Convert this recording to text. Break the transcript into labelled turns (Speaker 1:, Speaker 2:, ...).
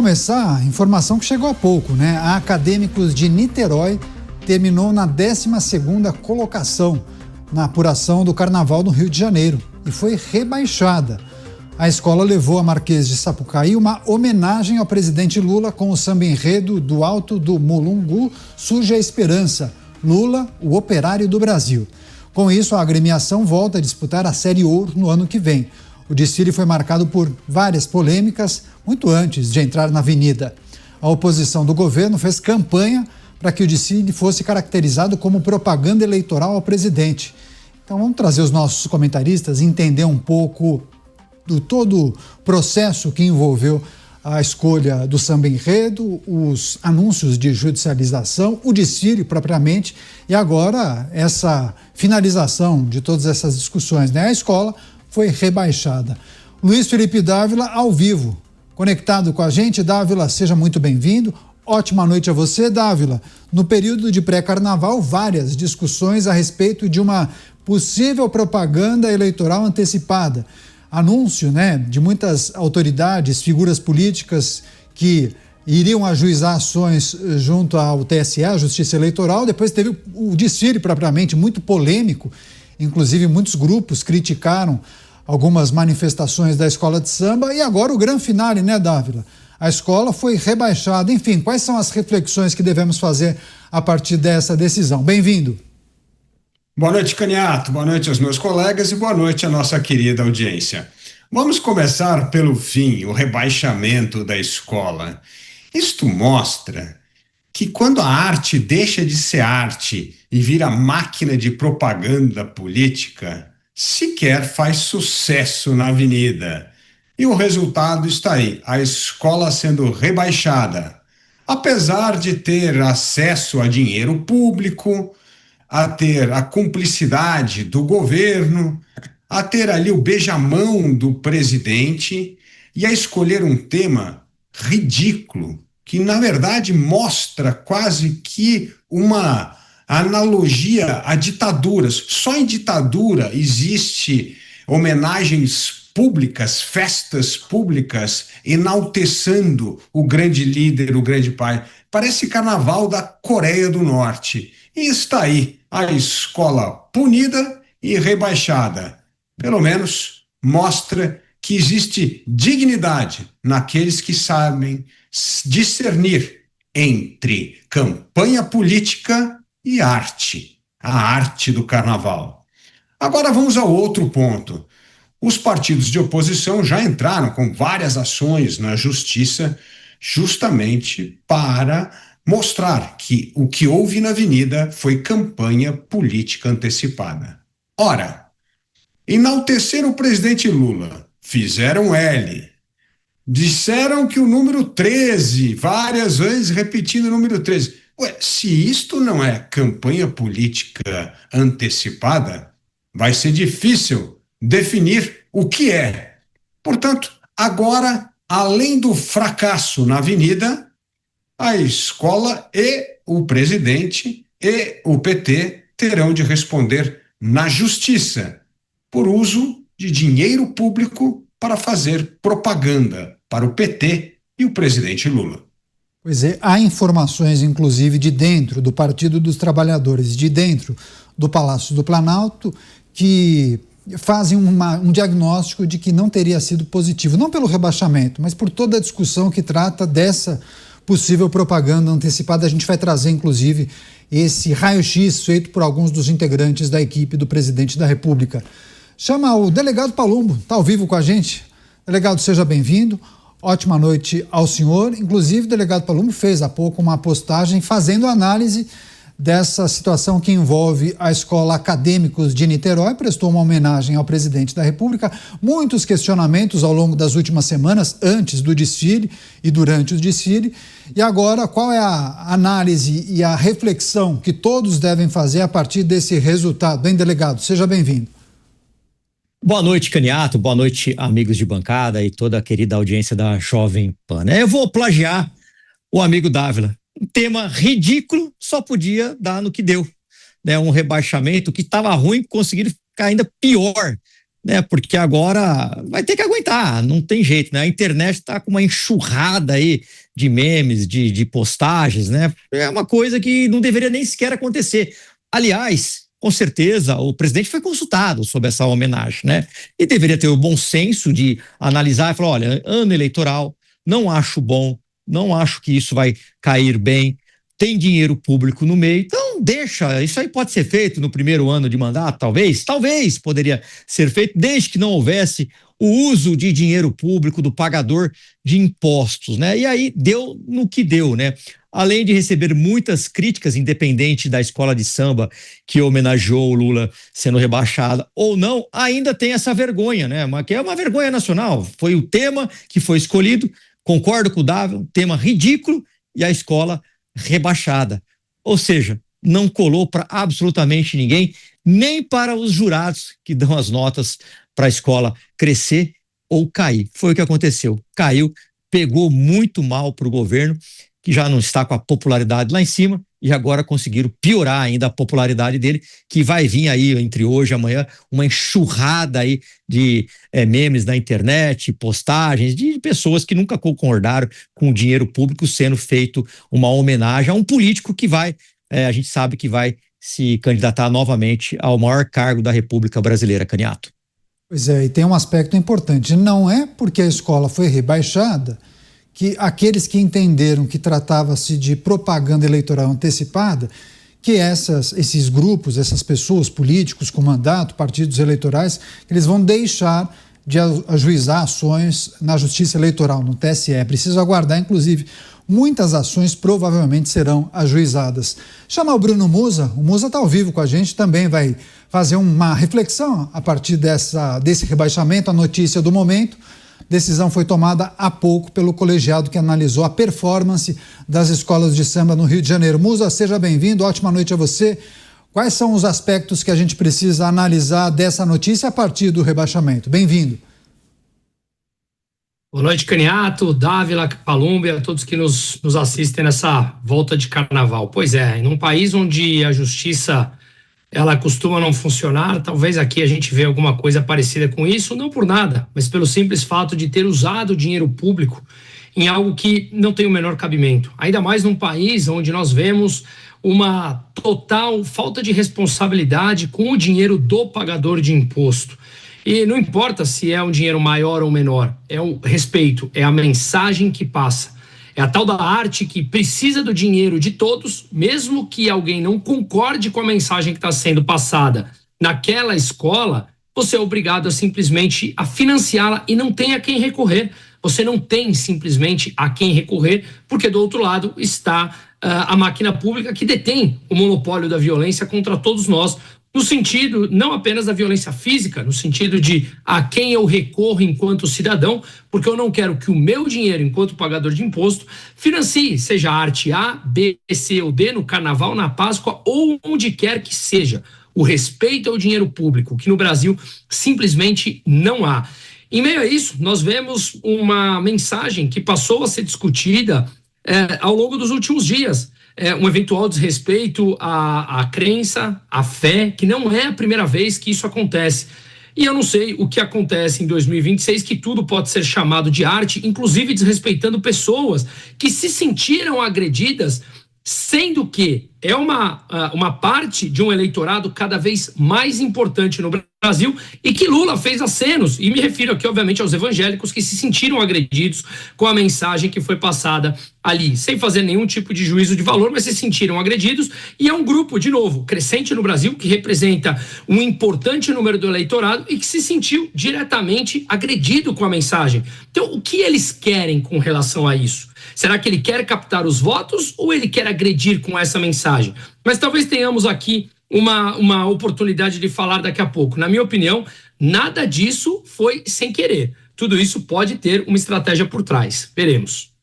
Speaker 1: Começar, informação que chegou há pouco, né? A Acadêmicos de Niterói terminou na 12ª colocação na apuração do Carnaval do Rio de Janeiro e foi rebaixada. A escola levou a Marquês de Sapucaí uma homenagem ao presidente Lula com o samba enredo do Alto do Mulungu Surge a Esperança, Lula, o operário do Brasil. Com isso, a agremiação volta a disputar a Série Ouro no ano que vem. O desfile foi marcado por várias polêmicas muito antes de entrar na avenida. A oposição do governo fez campanha para que o desfile fosse caracterizado como propaganda eleitoral ao presidente. Então vamos trazer os nossos comentaristas e entender um pouco do todo o processo que envolveu a escolha do samba enredo, os anúncios de judicialização, o desfile propriamente e agora essa finalização de todas essas discussões, né? A escola foi rebaixada. Luiz Felipe Dávila, ao vivo, conectado com a gente. Dávila, seja muito bem-vindo. Ótima noite a você, Dávila. No período de pré-carnaval, várias discussões a respeito de uma possível propaganda eleitoral antecipada. Anúncio, né, de muitas autoridades, figuras políticas que iriam ajuizar ações junto ao TSE, a Justiça Eleitoral. Depois teve o desfile propriamente muito polêmico. Inclusive, muitos grupos criticaram algumas manifestações da escola de samba e agora o grande finale, né, Dávila? A escola foi rebaixada. Enfim, quais são as reflexões que devemos fazer a partir dessa decisão? Bem-vindo.
Speaker 2: Boa noite, Caniato. Boa noite aos meus colegas e boa noite à nossa querida audiência. Vamos começar pelo fim, o rebaixamento da escola. Isto mostra que quando a arte deixa de ser arte e vira máquina de propaganda política, sequer faz sucesso na avenida. E o resultado está aí, a escola sendo rebaixada. Apesar de ter acesso a dinheiro público, a ter a cumplicidade do governo, a ter ali o beijamão do presidente e a escolher um tema ridículo, que na verdade mostra quase que uma analogia a ditaduras. Só em ditadura existe homenagens públicas, festas públicas, enaltecendo o grande líder, o grande pai. Parece carnaval da Coreia do Norte. E está aí a escola punida e rebaixada. Pelo menos mostra que existe dignidade naqueles que sabem discernir entre campanha política e arte, a arte do carnaval. Agora vamos ao outro ponto. Os partidos de oposição já entraram com várias ações na justiça justamente para mostrar que o que houve na avenida foi campanha política antecipada. Ora, enalteceram o presidente Lula, fizeram L, disseram que o número 13, várias vezes repetindo o número 13. Ué, se isto não é campanha política antecipada, vai ser difícil definir o que é. Portanto, agora, além do fracasso na avenida, a escola e o presidente e o PT terão de responder na justiça por uso de dinheiro público para fazer propaganda para o PT e o presidente Lula.
Speaker 1: Pois é, há informações, inclusive, de dentro do Partido dos Trabalhadores, de dentro do Palácio do Planalto, que fazem um diagnóstico de que não teria sido positivo, não pelo rebaixamento, mas por toda a discussão que trata dessa possível propaganda antecipada. A gente vai trazer, inclusive, esse raio-x feito por alguns dos integrantes da equipe do presidente da República. Chama o delegado Palumbo, está ao vivo com a gente. Delegado, seja bem-vindo. Ótima noite ao senhor. Inclusive, o delegado Palumbo fez há pouco uma postagem fazendo análise dessa situação que envolve a Escola Acadêmicos de Niterói, prestou uma homenagem ao presidente da República. Muitos questionamentos ao longo das últimas semanas, antes do desfile e durante o desfile. E agora, qual é a análise e a reflexão que todos devem fazer a partir desse resultado? Bem, delegado, seja bem-vindo.
Speaker 3: Boa noite, Caniato, boa noite, amigos de bancada e toda a querida audiência da Jovem Pan. Eu vou plagiar o amigo Dávila. Um tema ridículo, só podia dar no que deu. Um rebaixamento que estava ruim, conseguiram ficar ainda pior. né? Porque agora vai ter que aguentar, não tem jeito, né? A internet está com uma enxurrada aí de memes, de postagens, né? É uma coisa que não deveria nem sequer acontecer. Aliás, com certeza, o presidente foi consultado sobre essa homenagem, né? E deveria ter o bom senso de analisar e falar: olha, ano eleitoral, não acho bom, não acho que isso vai cair bem, tem dinheiro público no meio, então deixa, isso aí pode ser feito no primeiro ano de mandato, talvez poderia ser feito, desde que não houvesse o uso de dinheiro público do pagador de impostos, né? E aí deu no que deu, né? Além de receber muitas críticas, independente da escola de samba que homenageou o Lula sendo rebaixada ou não, ainda tem essa vergonha, né? Que é uma vergonha nacional. Foi o tema que foi escolhido, concordo com o Dávila, tema ridículo, e a escola rebaixada. Ou seja, não colou para absolutamente ninguém, nem para os jurados que dão as notas para a escola crescer ou cair. Foi o que aconteceu. Caiu, pegou muito mal para o governo, que já não está com a popularidade lá em cima, e agora conseguiram piorar ainda a popularidade dele, que vai vir aí entre hoje e amanhã uma enxurrada aí de memes na internet, postagens de pessoas que nunca concordaram com o dinheiro público sendo feito uma homenagem a um político que vai, a gente sabe que vai se candidatar novamente ao maior cargo da República Brasileira, Caniato.
Speaker 1: Pois é, e tem um aspecto importante, não é porque a escola foi rebaixada que aqueles que entenderam que tratava-se de propaganda eleitoral antecipada, que esses grupos, essas pessoas, políticos com mandato, partidos eleitorais, eles vão deixar de ajuizar ações na Justiça Eleitoral, no TSE. É preciso aguardar, inclusive, muitas ações provavelmente serão ajuizadas. Chamar o Bruno Musa, o Musa está ao vivo com a gente, também vai fazer uma reflexão a partir desse rebaixamento, a notícia do momento. Decisão foi tomada há pouco pelo colegiado que analisou a performance das escolas de samba no Rio de Janeiro. Musa, seja bem-vindo, ótima noite a você. Quais são os aspectos que a gente precisa analisar dessa notícia a partir do rebaixamento? Bem-vindo.
Speaker 4: Boa noite, Caniato, Dávila, Palumbi, a todos que nos assistem nessa volta de carnaval. Pois é, num país onde a justiça ela costuma não funcionar, talvez aqui a gente vê alguma coisa parecida com isso, não por nada, mas pelo simples fato de ter usado o dinheiro público em algo que não tem o menor cabimento. Ainda mais num país onde nós vemos uma total falta de responsabilidade com o dinheiro do pagador de imposto. E não importa se é um dinheiro maior ou menor, é o respeito, é a mensagem que passa. É a tal da arte que precisa do dinheiro de todos, mesmo que alguém não concorde com a mensagem que está sendo passada naquela escola, você é obrigado a simplesmente a financiá-la e não tem a quem recorrer. Você não tem simplesmente a quem recorrer, porque do outro lado está a máquina pública que detém o monopólio da violência contra todos nós, no sentido não apenas da violência física, no sentido de a quem eu recorro enquanto cidadão, porque eu não quero que o meu dinheiro, enquanto pagador de imposto, financie, seja a arte A, B, C ou D, no Carnaval, na Páscoa ou onde quer que seja. O respeito ao dinheiro público, que no Brasil simplesmente não há. Em meio a isso, nós vemos uma mensagem que passou a ser discutida ao longo dos últimos dias. Um eventual desrespeito à crença, à fé, que não é a primeira vez que isso acontece. E eu não sei o que acontece em 2026, que tudo pode ser chamado de arte, inclusive desrespeitando pessoas que se sentiram agredidas, sendo que é uma parte de um eleitorado cada vez mais importante no Brasil e que Lula fez acenos, e me refiro aqui obviamente aos evangélicos que se sentiram agredidos com a mensagem que foi passada ali, sem fazer nenhum tipo de juízo de valor, mas se sentiram agredidos, e é um grupo, de novo, crescente no Brasil, que representa um importante número do eleitorado e que se sentiu diretamente agredido com a mensagem. Então, o que eles querem com relação a isso? Será que ele quer captar os votos ou ele quer agredir com essa mensagem? Mas talvez tenhamos aqui uma oportunidade de falar daqui a pouco. Na minha opinião, nada disso foi sem querer. Tudo isso pode ter uma estratégia por trás. Veremos.